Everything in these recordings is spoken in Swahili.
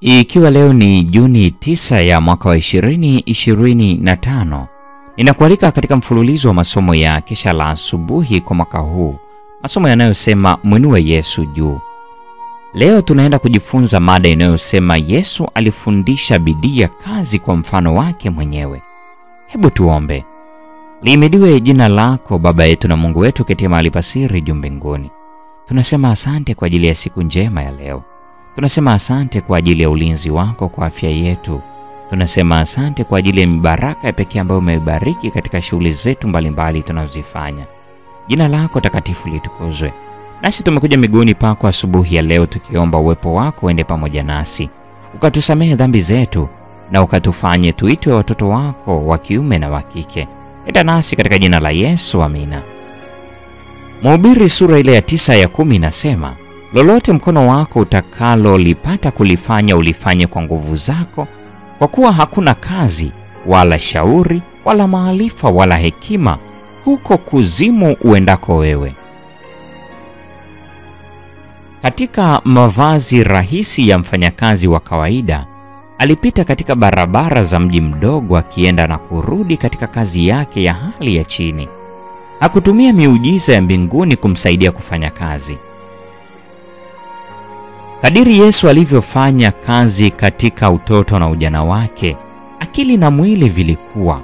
Ikiwa leo ni Juni 9 ya mwaka wa 2025, ninakualika katika mfululizo wa masomo ya kesha la asubuhi kwa mwaka huu, masomo yanayosema mwinue Yesu juu. Leo tunaenda kujifunza mada inayosema Yesu alifundisha bidii ya kazi kwa mfano wake mwenyewe. Hebu tuombe. Lihimidiwe jina lako Baba yetu na Mungu wetu ketie mahali pa siri juu mbinguni. Tunasema asante kwa ajili ya siku njema ya leo. Tunasema asante kwa ajili ya ulinzi wako kwa afya yetu. Tunasema asante kwa ajili ya mibaraka ya pekee ambayo umeibariki katika shughuli zetu mbalimbali tunazozifanya. Jina lako takatifu litukuzwe. Nasi tumekuja miguuni pako asubuhi ya leo tukiomba uwepo wako uende pamoja nasi. Ukatusamehe dhambi zetu na ukatufanye tuitwe watoto wako wa kiume na wa kike. Enda nasi katika jina la Yesu, amina. Mhubiri sura ile ya 9 ya 10 inasema, lolote mkono wako utakalo lipata kulifanya ulifanye kwa nguvu zako, kwa kuwa hakuna kazi wala shauri wala maarifa wala hekima huko kuzimu uendako wewe. Katika mavazi rahisi ya mfanyakazi wa kawaida, alipita katika barabara za mji mdogo akienda na kurudi katika kazi yake ya hali ya chini. Hakutumia miujiza ya mbinguni kumsaidia kufanya kazi. Kadiri Yesu alivyofanya kazi katika utoto na ujana wake, akili na mwili vilikuwa.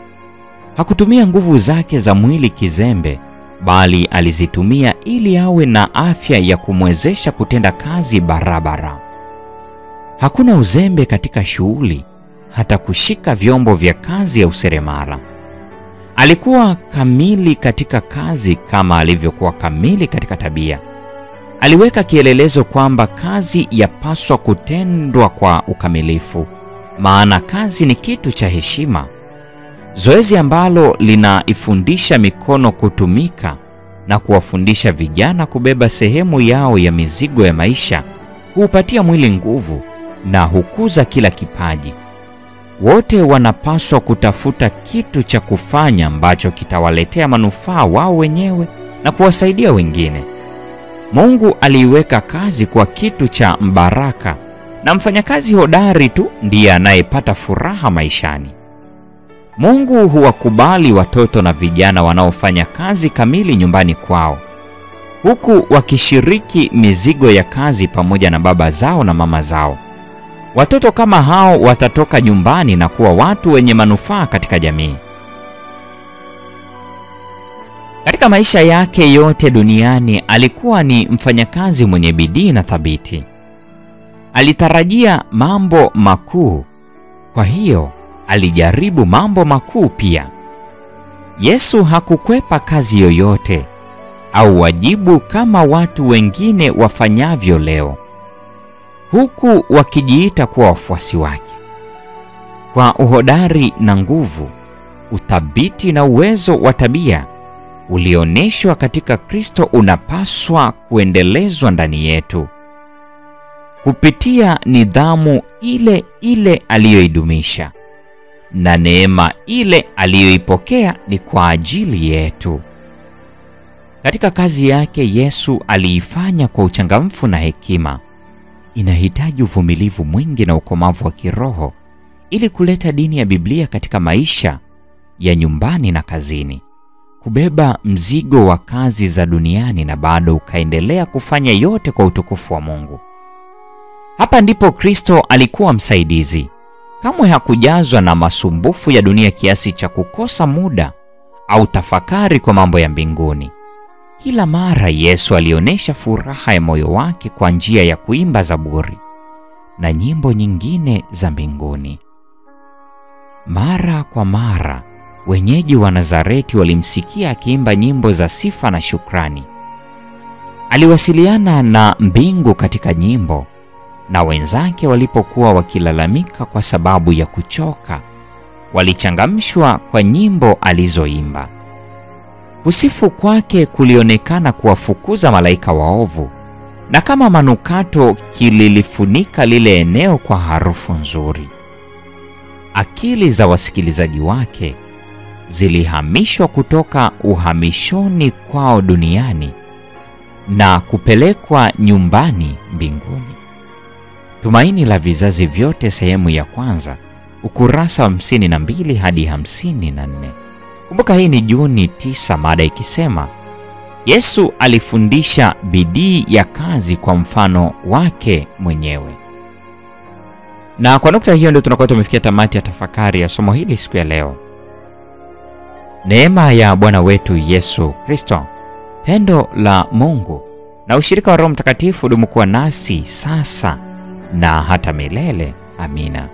Hakutumia nguvu zake za mwili kizembe, bali alizitumia ili awe na afya ya kumwezesha kutenda kazi barabara. Hakuna uzembe katika shughuli, hata kushika vyombo vya kazi ya useremala. Alikuwa kamili katika kazi kama alivyokuwa kamili katika tabia. Aliweka kielelezo kwamba kazi yapaswa kutendwa kwa ukamilifu, maana kazi ni kitu cha heshima. Zoezi ambalo linaifundisha mikono kutumika na kuwafundisha vijana kubeba sehemu yao ya mizigo ya maisha, huupatia mwili nguvu na hukuza kila kipaji. Wote wanapaswa kutafuta kitu cha kufanya ambacho kitawaletea manufaa wao wenyewe na kuwasaidia wengine. Mungu aliiweka kazi kwa kitu cha mbaraka, na mfanyakazi hodari tu ndiye anayepata furaha maishani. Mungu huwakubali watoto na vijana wanaofanya kazi kamili nyumbani kwao, huku wakishiriki mizigo ya kazi pamoja na baba zao na mama zao. Watoto kama hao watatoka nyumbani na kuwa watu wenye manufaa katika jamii. Katika maisha yake yote duniani alikuwa ni mfanyakazi mwenye bidii na thabiti. Alitarajia mambo makuu, kwa hiyo alijaribu mambo makuu pia. Yesu hakukwepa kazi yoyote au wajibu kama watu wengine wafanyavyo leo, huku wakijiita kuwa wafuasi wake. Kwa uhodari na nguvu, uthabiti na uwezo wa tabia ulioneshwa katika Kristo unapaswa kuendelezwa ndani yetu. Kupitia nidhamu ile ile aliyoidumisha na neema ile aliyoipokea ni kwa ajili yetu. Katika kazi yake Yesu aliifanya kwa uchangamfu na hekima. Inahitaji uvumilivu mwingi na ukomavu wa kiroho ili kuleta dini ya Biblia katika maisha ya nyumbani na kazini. Kubeba mzigo wa kazi za duniani na bado ukaendelea kufanya yote kwa utukufu wa Mungu. Hapa ndipo Kristo alikuwa msaidizi. Kamwe hakujazwa na masumbufu ya dunia kiasi cha kukosa muda au tafakari kwa mambo ya mbinguni. Kila mara Yesu alionyesha furaha ya moyo wake kwa njia ya kuimba zaburi na nyimbo nyingine za mbinguni. Mara kwa mara wenyeji wa Nazareti walimsikia akiimba nyimbo za sifa na shukrani. Aliwasiliana na mbingu katika nyimbo, na wenzake walipokuwa wakilalamika kwa sababu ya kuchoka, walichangamshwa kwa nyimbo alizoimba. Kusifu kwake kulionekana kuwafukuza malaika waovu, na kama manukato kililifunika lile eneo kwa harufu nzuri. Akili za wasikilizaji wake zilihamishwa kutoka uhamishoni kwao duniani na kupelekwa nyumbani mbinguni. Tumaini la Vizazi Vyote sehemu ya kwanza, ukurasa wa 52 hadi 54. Kumbuka hii ni Juni 9, mada ikisema Yesu alifundisha bidii ya kazi kwa mfano wake mwenyewe. Na kwa nukta hiyo ndio tunakuwa tumefikia tamati ya tafakari ya somo hili siku ya leo. Neema ya Bwana wetu Yesu Kristo, pendo la Mungu na ushirika wa Roho Mtakatifu dumu kuwa nasi sasa na hata milele. Amina.